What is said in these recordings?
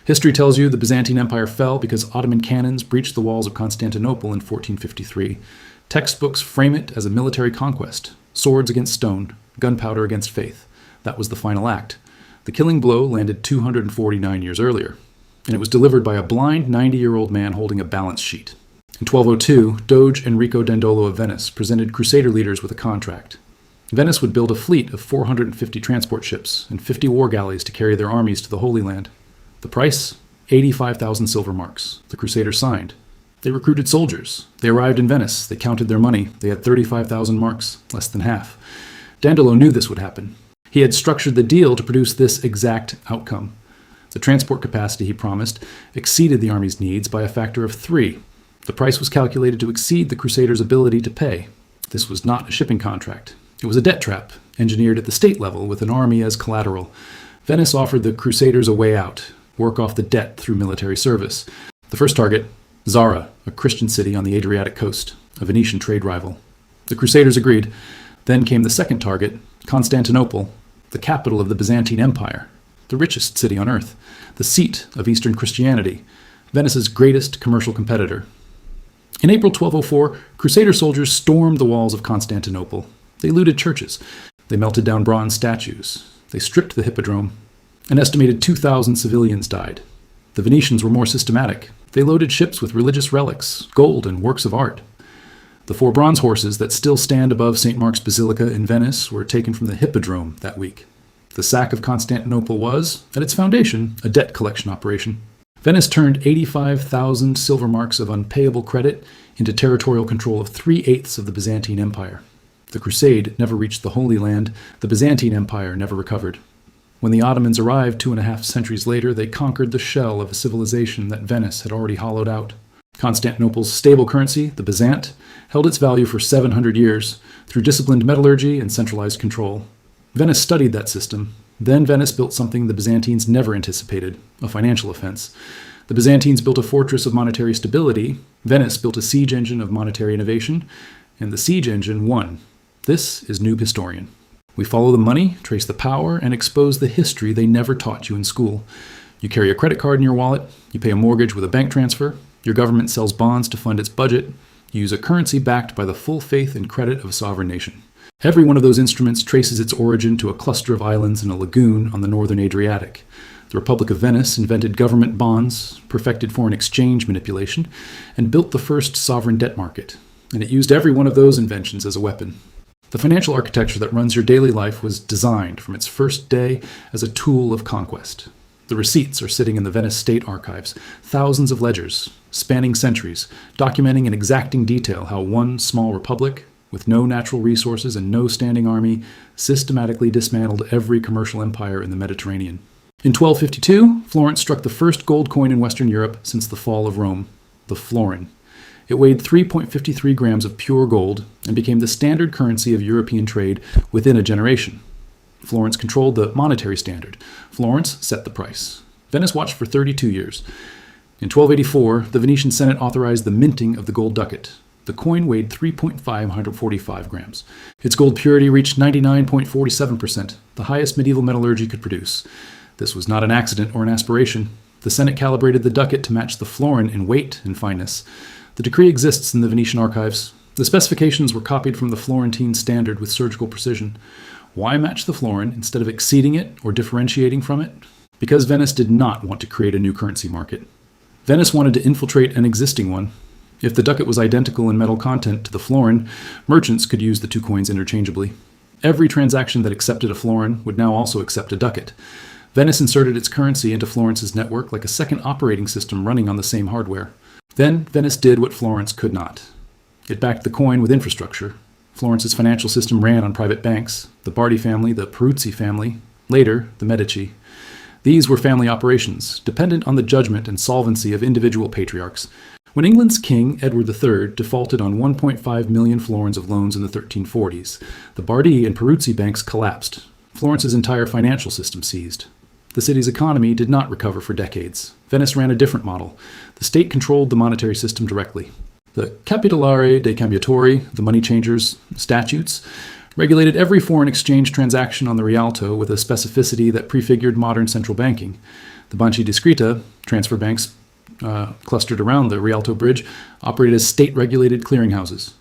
History tells you the Byzantine Empire fell because Ottoman cannons breached the walls of Constantinople in 1453. Textbooks frame it as a military conquest, swords against stone, gunpowder against faith. That was the final act. The killing blow landed 249 years earlier, and it was delivered by a blind 90-year-old man holding a balance sheet. In 1202, Doge Enrico Dandolo of Venice presented Crusader leaders with a contract. Venice would build a fleet of 450 transport ships and 50 war galleys to carry their armies to the Holy Land. The price? 85,000 silver marks. The Crusaders signed. They recruited soldiers. They arrived in Venice. They counted their money. They had 35,000 marks, less than half. Dandolo knew this would happen. He had structured the deal to produce this exact outcome. The transport capacity he promised exceeded the army's needs by a factor of 3. The price was calculated to exceed the Crusaders' ability to pay. This was not a shipping contract. It was a debt trap, engineered at the state level with an army as collateral. Venice offered the Crusaders a way out, work off the debt through military service. The first target, Zara, a Christian city on the Adriatic coast, a Venetian trade rival. The Crusaders agreed. Then came the second target, Constantinople, the capital of the Byzantine Empire, the richest city on earth, the seat of Eastern Christianity, Venice's greatest commercial competitor. In April 1204, Crusader soldiers stormed the walls of Constantinople. They looted churches. They melted down bronze statues. They stripped the hippodrome. An estimated 2,000 civilians died. The Venetians were more systematic. They loaded ships with religious relics, gold, and works of art. The 4 bronze horses that still stand above St. Mark's Basilica in Venice were taken from the hippodrome that week. The sack of Constantinople was, at its foundation, a debt collection operation. Venice turned 85,000 silver marks of unpayable credit into territorial control of 3/8 of the Byzantine Empire. The Crusade never reached the Holy Land. The Byzantine Empire never recovered. When the Ottomans arrived 2.5 centuries later, they conquered the shell of a civilization that Venice had already hollowed out. Constantinople's stable currency, the Byzant, held its value for 700 years through disciplined metallurgy and centralized control. Venice studied that system. Then Venice built something the Byzantines never anticipated, a financial offense. The Byzantines built a fortress of monetary stability. Venice built a siege engine of monetary innovation, and the siege engine won. This is Noob Historian. We follow the money, trace the power, and expose the history they never taught you in school. You carry a credit card in your wallet, you pay a mortgage with a bank transfer, your government sells bonds to fund its budget, you use a currency backed by the full faith and credit of a sovereign nation. Every one of those instruments traces its origin to a cluster of islands in a lagoon on the northern Adriatic. The Republic of Venice invented government bonds, perfected foreign exchange manipulation, and built the first sovereign debt market. And it used every one of those inventions as a weapon. The financial architecture that runs your daily life was designed from its first day as a tool of conquest. The receipts are sitting in the Venice State Archives, thousands of ledgers, spanning centuries, documenting in exacting detail how one small republic, with no natural resources and no standing army, systematically dismantled every commercial empire in the Mediterranean. In 1252, Florence struck the first gold coin in Western Europe since the fall of Rome, the florin. It weighed 3.53 grams of pure gold and became the standard currency of European trade within a generation. Florence controlled the monetary standard. Florence set the price. Venice watched for 32 years. In 1284, the Venetian Senate authorized the minting of the gold ducat. The coin weighed 3.545 grams. Its gold purity reached 99.47%, the highest medieval metallurgy could produce. This was not an accident or an aspiration. The Senate calibrated the ducat to match the florin in weight and fineness. The decree exists in the Venetian archives. The specifications were copied from the Florentine standard with surgical precision. Why match the florin instead of exceeding it or differentiating from it? Because Venice did not want to create a new currency market. Venice wanted to infiltrate an existing one. If the ducat was identical in metal content to the florin, merchants could use the 2 coins interchangeably. Every transaction that accepted a florin would now also accept a ducat. Venice inserted its currency into Florence's network like a second operating system running on the same hardware. Then Venice did what Florence could not. It backed the coin with infrastructure. Florence's financial system ran on private banks, the Bardi family, the Peruzzi family, later the Medici. These were family operations, dependent on the judgment and solvency of individual patriarchs. When England's king, Edward III, defaulted on 1.5 million florins of loans in the 1340s, the Bardi and Peruzzi banks collapsed. Florence's entire financial system seized. The city's economy did not recover for decades. Venice ran a different model. The state controlled the monetary system directly. The Capitolari dei Cambiatori, the money changers, statutes, regulated every foreign exchange transaction on the Rialto with a specificity that prefigured modern central banking. The Banchi Discreta, transfer banks clustered around the Rialto Bridge, operated as state-regulated clearinghouses.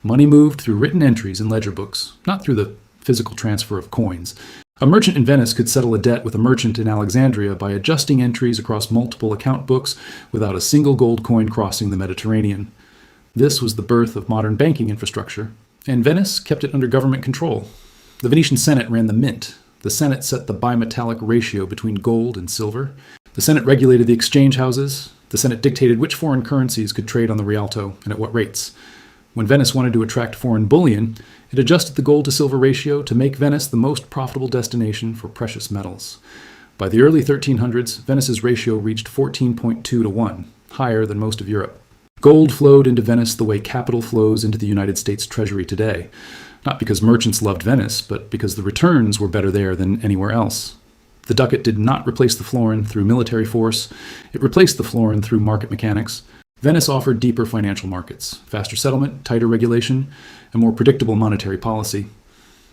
Money moved through written entries in ledger books, not through the physical transfer of coins. A merchant in Venice could settle a debt with a merchant in Alexandria by adjusting entries across multiple account books without a single gold coin crossing the Mediterranean. This was the birth of modern banking infrastructure, and Venice kept it under government control. The Venetian Senate ran the mint. The Senate set the bimetallic ratio between gold and silver. The Senate regulated the exchange houses. The Senate dictated which foreign currencies could trade on the Rialto and at what rates. When Venice wanted to attract foreign bullion, it adjusted the gold to silver ratio to make Venice the most profitable destination for precious metals. By the early 1300s, Venice's ratio reached 14.2 to 1, higher than most of Europe. Gold flowed into Venice the way capital flows into the United States Treasury today, not because merchants loved Venice, but because the returns were better there than anywhere else. The ducat did not replace the florin through military force. It replaced the florin through market mechanics. Venice offered deeper financial markets, faster settlement, tighter regulation, and more predictable monetary policy.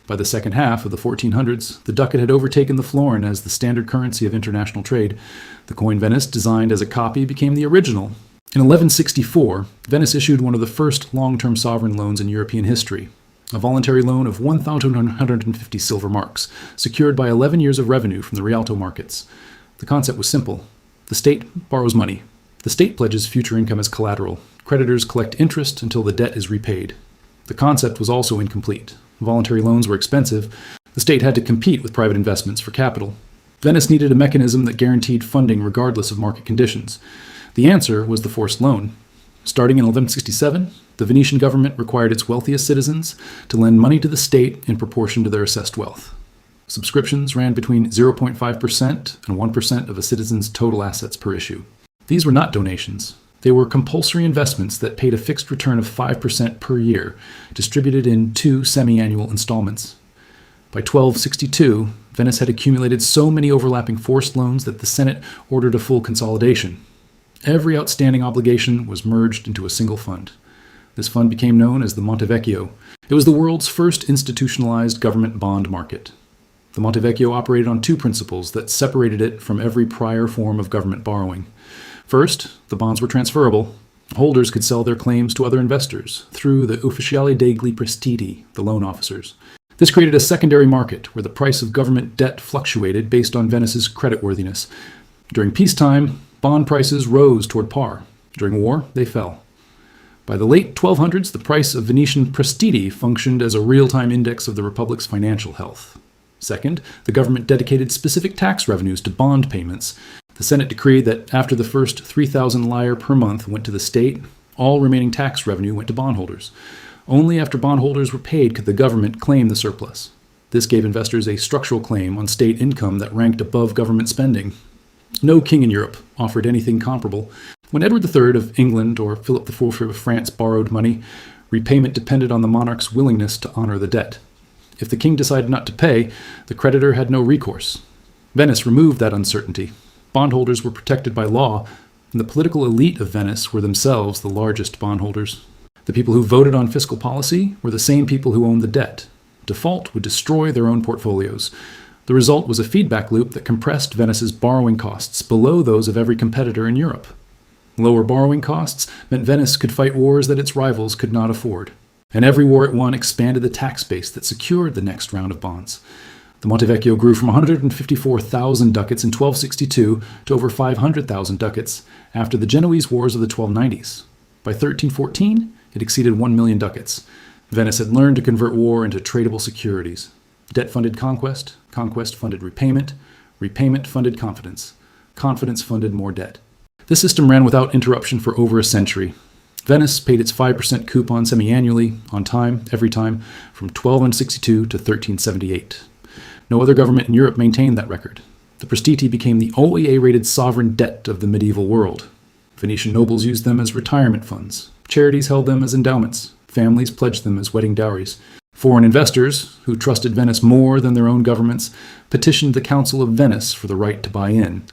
By the second half of the 1400s, the ducat had overtaken the florin as the standard currency of international trade. The coin Venice, designed as a copy, became the original. In 1164, Venice issued one of the first long-term sovereign loans in European history, a voluntary loan of 1,150 silver marks, secured by 11 years of revenue from the Rialto markets. The concept was simple. The state borrows money. The state pledges future income as collateral. Creditors collect interest until the debt is repaid. The concept was also incomplete. Voluntary loans were expensive. The state had to compete with private investments for capital. Venice needed a mechanism that guaranteed funding regardless of market conditions. The answer was the forced loan. Starting in 1167, the Venetian government required its wealthiest citizens to lend money to the state in proportion to their assessed wealth. Subscriptions ran between 0.5% and 1% of a citizen's total assets per issue. These were not donations. They were compulsory investments that paid a fixed return of 5% per year, distributed in 2 semi-annual installments. By 1262, Venice had accumulated so many overlapping forced loans that the Senate ordered a full consolidation. Every outstanding obligation was merged into a single fund. This fund became known as the Monte Vecchio. It was the world's first institutionalized government bond market. The Monte Vecchio operated on 2 principles that separated it from every prior form of government borrowing. First, the bonds were transferable. Holders could sell their claims to other investors through the Ufficiali degli Prestiti, the loan officers. This created a secondary market where the price of government debt fluctuated based on Venice's creditworthiness. During peacetime, bond prices rose toward par. During war, they fell. By the late 1200s, the price of Venetian prestiti functioned as a real-time index of the Republic's financial health. Second, the government dedicated specific tax revenues to bond payments. The Senate decreed that after the first 3,000 lire per month went to the state, all remaining tax revenue went to bondholders. Only after bondholders were paid could the government claim the surplus. This gave investors a structural claim on state income that ranked above government spending. No king in Europe offered anything comparable. When Edward III of England or Philip IV of France borrowed money, repayment depended on the monarch's willingness to honor the debt. If the king decided not to pay, the creditor had no recourse. Venice removed that uncertainty. Bondholders were protected by law, and the political elite of Venice were themselves the largest bondholders. The people who voted on fiscal policy were the same people who owned the debt. Default would destroy their own portfolios. The result was a feedback loop that compressed Venice's borrowing costs below those of every competitor in Europe. Lower borrowing costs meant Venice could fight wars that its rivals could not afford. And every war it won expanded the tax base that secured the next round of bonds. The Monte Vecchio grew from 154,000 ducats in 1262 to over 500,000 ducats after the Genoese Wars of the 1290s. By 1314, it exceeded 1 million ducats. Venice had learned to convert war into tradable securities. Debt funded conquest, conquest funded repayment, repayment funded confidence, confidence funded more debt. This system ran without interruption for over a century. Venice paid its 5% coupon semi-annually, on time, every time, from 1262 to 1378. No other government in Europe maintained that record. The prestiti became the OEA-rated sovereign debt of the medieval world. Venetian nobles used them as retirement funds. Charities held them as endowments. Families pledged them as wedding dowries. Foreign investors, who trusted Venice more than their own governments, petitioned the Council of Venice for the right to buy in.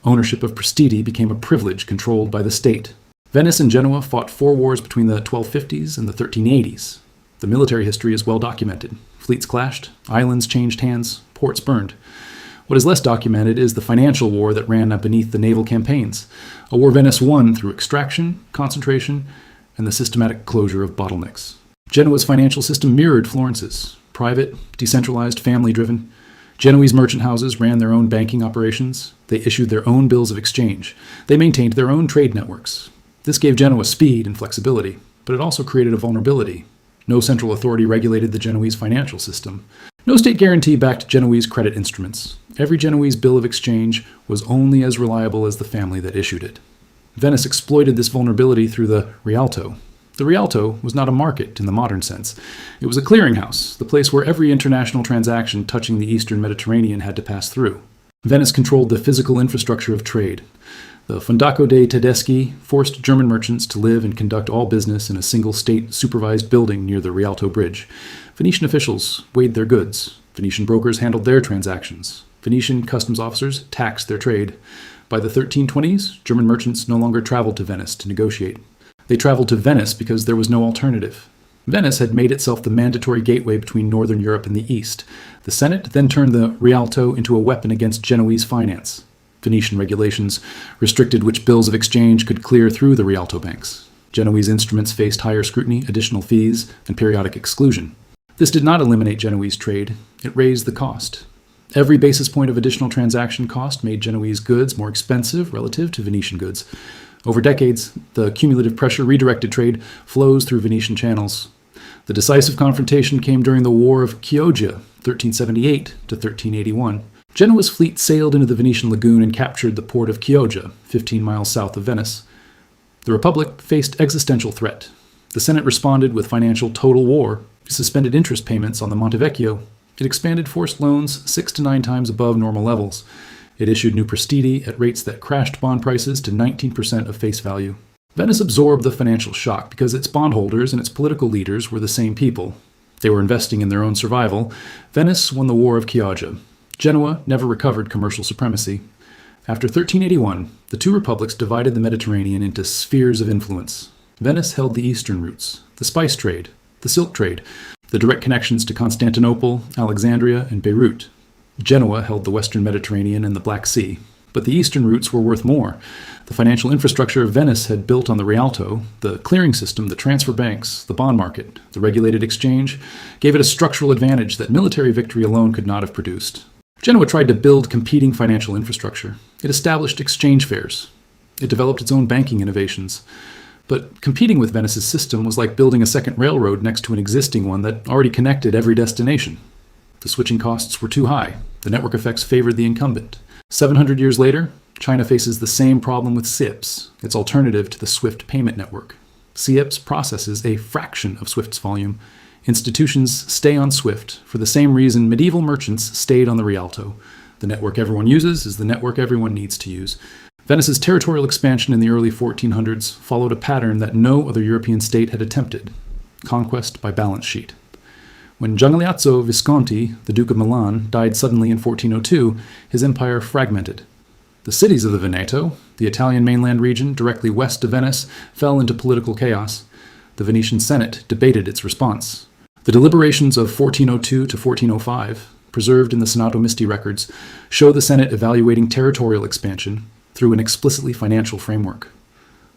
Ownership of prestiti became a privilege controlled by the state. Venice and Genoa fought 4 wars between the 1250s and the 1380s. The military history is well documented. Fleets clashed, islands changed hands, ports burned. What is less documented is the financial war that ran beneath the naval campaigns, a war Venice won through extraction, concentration, and the systematic closure of bottlenecks. Genoa's financial system mirrored Florence's, private, decentralized, family-driven. Genoese merchant houses ran their own banking operations. They issued their own bills of exchange. They maintained their own trade networks. This gave Genoa speed and flexibility, but it also created a vulnerability. No central authority regulated the Genoese financial system. No state guarantee backed Genoese credit instruments. Every Genoese bill of exchange was only as reliable as the family that issued it. Venice exploited this vulnerability through the Rialto. The Rialto was not a market in the modern sense. It was a clearinghouse, the place where every international transaction touching the eastern Mediterranean had to pass through. Venice controlled the physical infrastructure of trade. The Fondaco dei Tedeschi forced German merchants to live and conduct all business in a single state-supervised building near the Rialto Bridge. Venetian officials weighed their goods. Venetian brokers handled their transactions. Venetian customs officers taxed their trade. By the 1320s, German merchants no longer traveled to Venice to negotiate. They traveled to Venice because there was no alternative. Venice had made itself the mandatory gateway between northern Europe and the east. The Senate then turned the Rialto into a weapon against Genoese finance. Venetian regulations restricted which bills of exchange could clear through the Rialto banks. Genoese instruments faced higher scrutiny, additional fees, and periodic exclusion. This did not eliminate Genoese trade. It raised the cost. Every basis point of additional transaction cost made Genoese goods more expensive relative to Venetian goods. Over decades, the cumulative pressure redirected trade flows through Venetian channels. The decisive confrontation came during the War of Chioggia, 1378 to 1381. Genoa's fleet sailed into the Venetian lagoon and captured the port of Chioggia, 15 miles south of Venice. The Republic faced existential threat. The Senate responded with financial total war. It suspended interest payments on the Monte Vecchio. It expanded forced loans 6 to 9 times above normal levels. It issued new prestiti at rates that crashed bond prices to 19% of face value. Venice absorbed the financial shock because its bondholders and its political leaders were the same people. They were investing in their own survival. Venice won the War of Chioggia. Genoa never recovered commercial supremacy. After 1381, the two republics divided the Mediterranean into spheres of influence. Venice held the eastern routes, the spice trade, the silk trade, the direct connections to Constantinople, Alexandria, and Beirut. Genoa held the western Mediterranean and the Black Sea. But the eastern routes were worth more. The financial infrastructure of Venice had built on the Rialto. The clearing system, the transfer banks, the bond market, the regulated exchange gave it a structural advantage that military victory alone could not have produced. Genoa tried to build competing financial infrastructure. It established exchange fairs. It developed its own banking innovations. But competing with Venice's system was like building a second railroad next to an existing one that already connected every destination. The switching costs were too high. The network effects favored the incumbent. 700 years later, China faces the same problem with SIPS, its alternative to the SWIFT payment network. SIPS processes a fraction of SWIFT's volume. Institutions stay on SWIFT for the same reason medieval merchants stayed on the Rialto. The network everyone uses is the network everyone needs to use. Venice's territorial expansion in the early 1400s followed a pattern that no other European state had attempted: conquest by balance sheet. When Giangliazzo Visconti, the Duke of Milan, died suddenly in 1402, his empire fragmented. The cities of the Veneto, the Italian mainland region directly west of Venice, fell into political chaos. The Venetian Senate debated its response. The deliberations of 1402 to 1405, preserved in the Senato Misti records, show the Senate evaluating territorial expansion through an explicitly financial framework.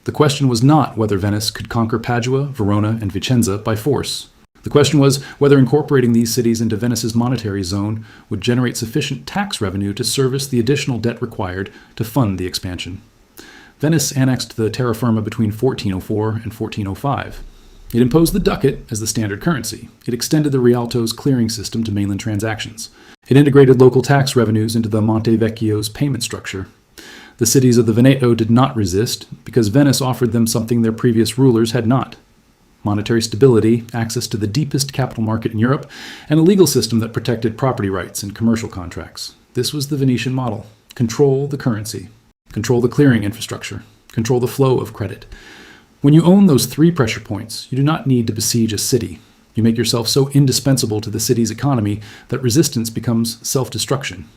The question was not whether Venice could conquer Padua, Verona, and Vicenza by force. The question was whether incorporating these cities into Venice's monetary zone would generate sufficient tax revenue to service the additional debt required to fund the expansion. Venice annexed the Terraferma between 1404 and 1405. It imposed the ducat as the standard currency. It extended the Rialto's clearing system to mainland transactions. It integrated local tax revenues into the Monte Vecchio's payment structure. The cities of the Veneto did not resist because Venice offered them something their previous rulers had not: monetary stability, access to the deepest capital market in Europe, and a legal system that protected property rights and commercial contracts. This was the Venetian model: control the currency, control the clearing infrastructure, control the flow of credit. When you own those 3 pressure points, you do not need to besiege a city. You make yourself so indispensable to the city's economy that resistance becomes self-destruction.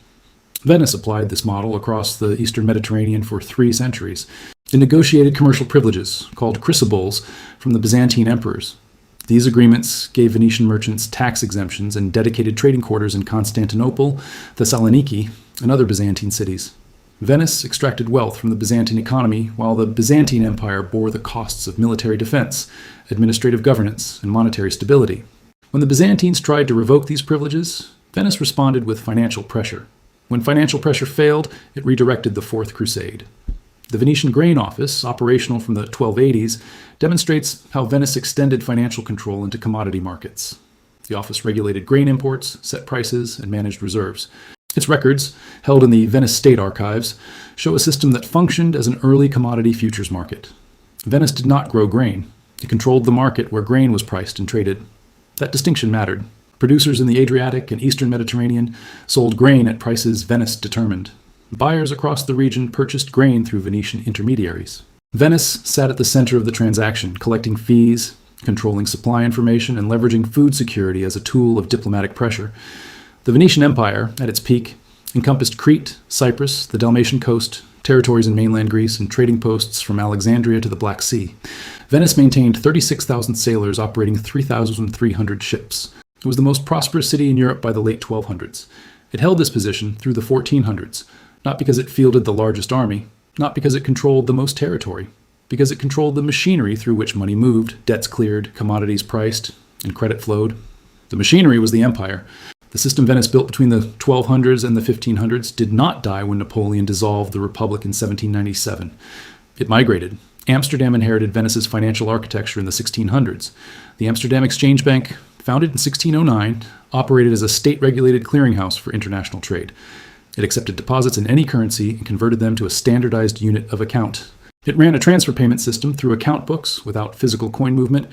Venice applied this model across the eastern Mediterranean for 3 centuries. It negotiated commercial privileges, called chrysobuls, from the Byzantine emperors. These agreements gave Venetian merchants tax exemptions and dedicated trading quarters in Constantinople, Thessaloniki, and other Byzantine cities. Venice extracted wealth from the Byzantine economy, while the Byzantine Empire bore the costs of military defense, administrative governance, and monetary stability. When the Byzantines tried to revoke these privileges, Venice responded with financial pressure. When financial pressure failed, it redirected the Fourth Crusade. The Venetian Grain Office, operational from the 1280s, demonstrates how Venice extended financial control into commodity markets. The office regulated grain imports, set prices, and managed reserves. Its records, held in the Venice State Archives, show a system that functioned as an early commodity futures market. Venice did not grow grain. It controlled the market where grain was priced and traded. That distinction mattered. Producers in the Adriatic and Eastern Mediterranean sold grain at prices Venice determined. Buyers across the region purchased grain through Venetian intermediaries. Venice sat at the center of the transaction, collecting fees, controlling supply information, and leveraging food security as a tool of diplomatic pressure. The Venetian Empire, at its peak, encompassed Crete, Cyprus, the Dalmatian coast, territories in mainland Greece, and trading posts from Alexandria to the Black Sea. Venice maintained 36,000 sailors operating 3,300 ships. It was the most prosperous city in Europe by the late 1200s. It held this position through the 1400s, not because it fielded the largest army, not because it controlled the most territory, because it controlled the machinery through which money moved, debts cleared, commodities priced, and credit flowed. The machinery was the empire. The system Venice built between the 1200s and the 1500s did not die when Napoleon dissolved the Republic in 1797. It migrated. Amsterdam inherited Venice's financial architecture in the 1600s. The Amsterdam Exchange Bank, founded in 1609, operated as a state-regulated clearinghouse for international trade. It accepted deposits in any currency and converted them to a standardized unit of account. It ran a transfer payment system through account books without physical coin movement.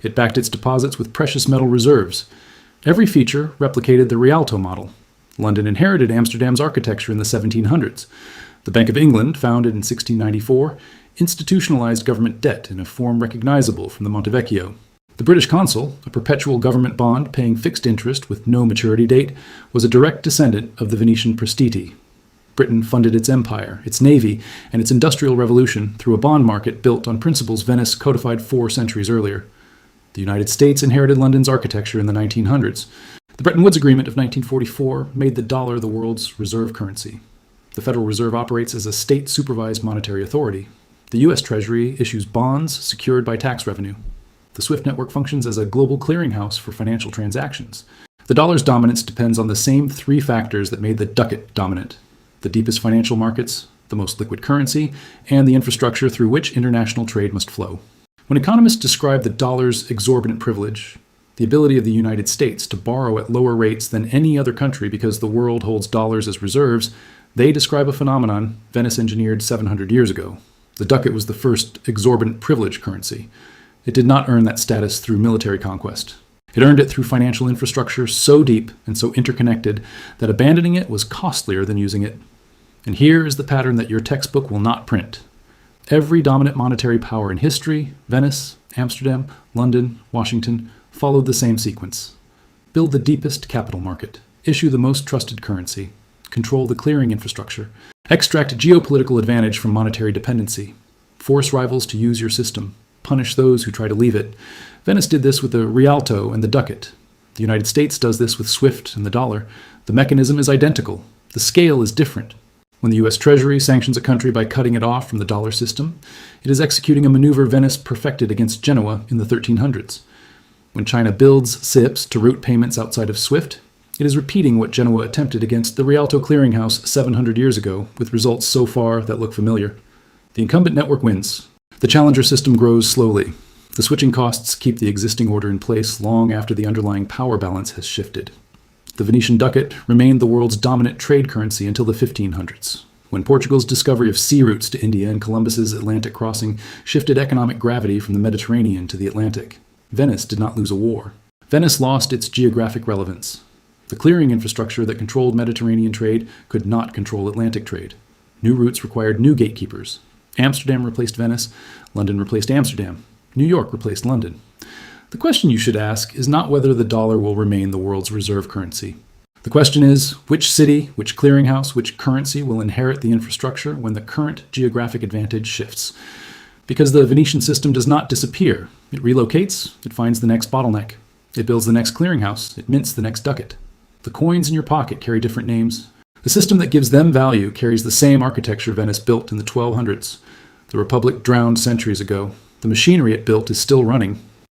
It backed its deposits with precious metal reserves. Every feature replicated the Rialto model. London inherited Amsterdam's architecture in the 1700s. The Bank of England, founded in 1694, institutionalized government debt in a form recognizable from the Monte Vecchio. The British consul, a perpetual government bond paying fixed interest with no maturity date, was a direct descendant of the Venetian prestiti. Britain funded its empire, its navy, and its industrial revolution through a bond market built on principles Venice codified 4 centuries earlier. The United States inherited London's architecture in the 1900s. The Bretton Woods Agreement of 1944 made the dollar the world's reserve currency. The Federal Reserve operates as a state-supervised monetary authority. The U.S. Treasury issues bonds secured by tax revenue. The SWIFT network functions as a global clearinghouse for financial transactions. The dollar's dominance depends on the same 3 factors that made the ducat dominant: the deepest financial markets, the most liquid currency, and the infrastructure through which international trade must flow. When economists describe the dollar's exorbitant privilege, the ability of the United States to borrow at lower rates than any other country because the world holds dollars as reserves, they describe a phenomenon Venice engineered 700 years ago. The ducat was the first exorbitant privilege currency. It did not earn that status through military conquest. It earned it through financial infrastructure so deep and so interconnected that abandoning it was costlier than using it. And here is the pattern that your textbook will not print. Every dominant monetary power in history, Venice, Amsterdam, London, Washington, followed the same sequence. Build the deepest capital market. Issue the most trusted currency. Control the clearing infrastructure. Extract geopolitical advantage from monetary dependency. Force rivals to use your system. Punish those who try to leave it. Venice did this with the Rialto and the ducat. The United States does this with SWIFT and the dollar. The mechanism is identical. The scale is different. When the U.S. Treasury sanctions a country by cutting it off from the dollar system, it is executing a maneuver Venice perfected against Genoa in the 1300s. When China builds SIPs to route payments outside of SWIFT, it is repeating what Genoa attempted against the Rialto clearinghouse 700 years ago, with results so far that look familiar. The incumbent network wins. The challenger system grows slowly. The switching costs keep the existing order in place long after the underlying power balance has shifted. The Venetian ducat remained the world's dominant trade currency until the 1500s, when Portugal's discovery of sea routes to India and Columbus's Atlantic crossing shifted economic gravity from the Mediterranean to the Atlantic. Venice did not lose a war. Venice lost its geographic relevance. The clearing infrastructure that controlled Mediterranean trade could not control Atlantic trade. New routes required new gatekeepers. Amsterdam replaced Venice. London replaced Amsterdam. New York replaced London. The question you should ask is not whether the dollar will remain the world's reserve currency. The question is, which city, which clearinghouse, which currency will inherit the infrastructure when the current geographic advantage shifts? Because the Venetian system does not disappear. It relocates, it finds the next bottleneck. It builds the next clearinghouse, it mints the next ducat. The coins in your pocket carry different names. The system that gives them value carries the same architecture Venice built in the 1200s. The Republic drowned centuries ago. The machinery it built is still running,